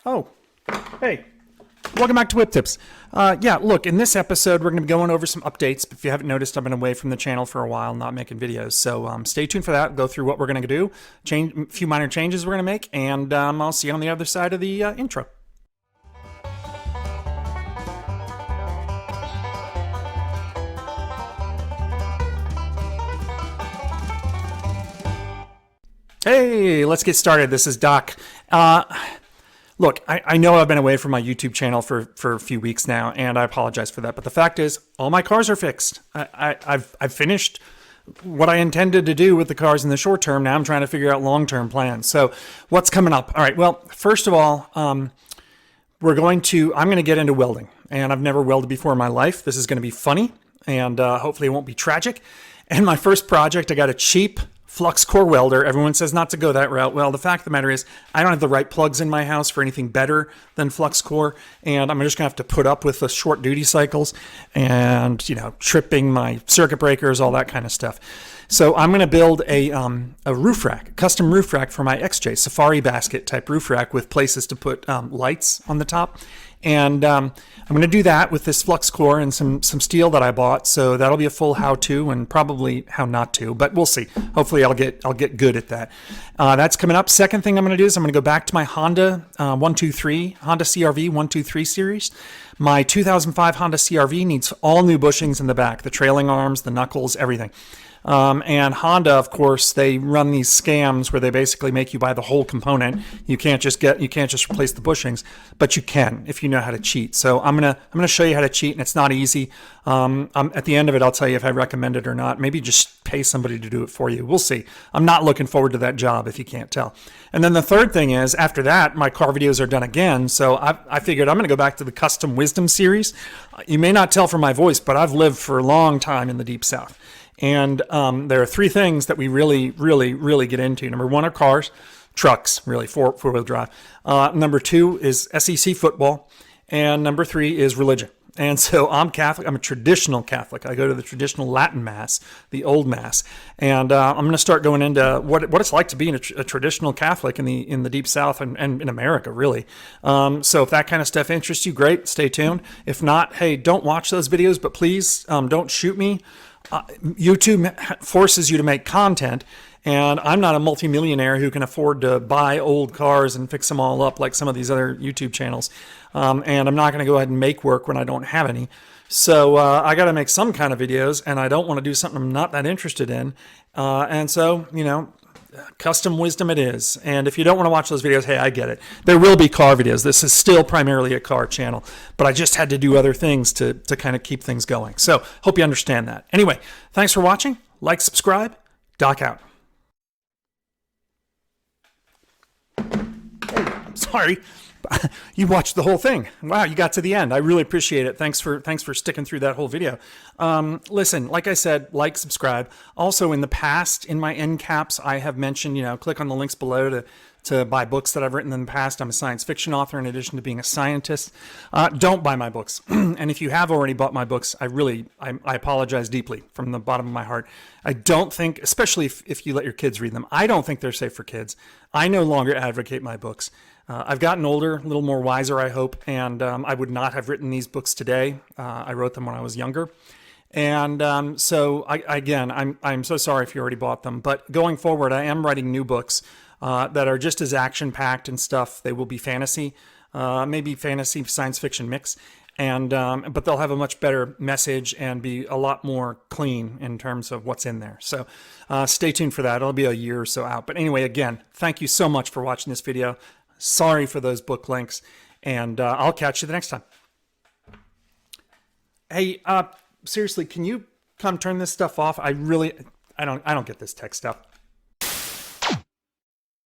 Oh, hey, welcome back to Whip Tips. Yeah, look, in this episode, we're going to be going over some updates. If you haven't noticed, I've been away from the channel for a while, not making videos. So stay tuned for that. Go through what we're going to do, change a few minor changes we're going to make, and I'll see you on the other side of the intro. Hey, let's get started. This is Doc. Look, I know I've been away from my YouTube channel for a few weeks now, and I apologize for that. But the fact is, all my cars are fixed. I've finished what I intended to do with the cars in the short term. Now I'm trying to figure out long-term plans. So what's coming up? All right, well, first of all, I'm going to get into welding. And I've never welded before in my life. This is going to be funny, and hopefully it won't be tragic. And my first project, I got a cheap flux core welder. Everyone says not to go that route. Well, the fact of the matter is I don't have the right plugs in my house for anything better than flux core, and I'm just gonna have to put up with the short duty cycles and, tripping my circuit breakers, all that kind of stuff. So I'm gonna build a roof rack, custom roof rack for my XJ Safari basket type roof rack with places to put lights on the top. And I'm going to do that with this flux core and some steel that I bought. So that'll be a full how-to and probably how not to, but we'll see. Hopefully I'll get good at that. That's coming up. Second thing I'm going to do is I'm going to go back to my Honda Honda CRV 123 series. My 2005 Honda CRV needs all new bushings in the back, the trailing arms, the knuckles, everything. And Honda, of course, they run these scams where they basically make you buy the whole component. You can't just replace the bushings, but you can if you know how to cheat. So I'm gonna show you how to cheat, and it's not easy. At the end of it, I'll tell you if I recommend it or not. Maybe just pay somebody to do it for you. We'll see. I'm not looking forward to that job if you can't tell. And then the third thing is, after that, my car videos are done again. So I figured I'm gonna go back to the Custom Wisdom series. You may not tell from my voice, but I've lived for a long time in the Deep South. And there are three things that we really get into. Number one are cars, trucks, really four-wheel drive. Number two is SEC football. And number three is religion. And so I'm Catholic. I'm a traditional Catholic. I go to the traditional Latin Mass, the old Mass. And I'm going to start going into what it's like to be a traditional Catholic in the Deep South and in America, really. So if that kind of stuff interests you, great. Stay tuned. If not, hey, don't watch those videos, but please don't shoot me. YouTube forces you to make content, and I'm not a multimillionaire who can afford to buy old cars and fix them all up like some of these other YouTube channels. And I'm not going to go ahead and make work when I don't have any. So I got to make some kind of videos, and I don't want to do something I'm not that interested in. And so, Custom Wisdom it is. And if you don't want to watch those videos, hey, I get it. There will be car videos. This is still primarily a car channel, but I just had to do other things to kind of keep things going. So hope you understand that. Anyway, thanks for watching. Like, subscribe. Doc out. Hey, I'm sorry. You watched the whole thing. Wow, you got to the end. I really appreciate it. Thanks for sticking through that whole video. Listen, like I said, like, subscribe. Also, in the past, in my end caps, I have mentioned, click on the links below to buy books that I've written in the past. I'm a science fiction author in addition to being a scientist. Don't buy my books. And if you have already bought my books, I apologize deeply from the bottom of my heart. I don't think, especially if you let your kids read them, I don't think they're safe for kids. I no longer advocate my books. I've gotten older, a little more wiser, I hope, and I would not have written these books today. I wrote them when I was younger. And so, I'm so sorry if you already bought them. But going forward, I am writing new books that are just as action-packed and stuff. They will be fantasy, maybe fantasy, science fiction mix. And but they'll have a much better message and be a lot more clean in terms of what's in there. So stay tuned for that. It'll be a year or so out. But anyway, again, thank you so much for watching this video. Sorry for those book links, and I'll catch you the next time. Hey, seriously, can you come turn this stuff off? I don't get this tech stuff.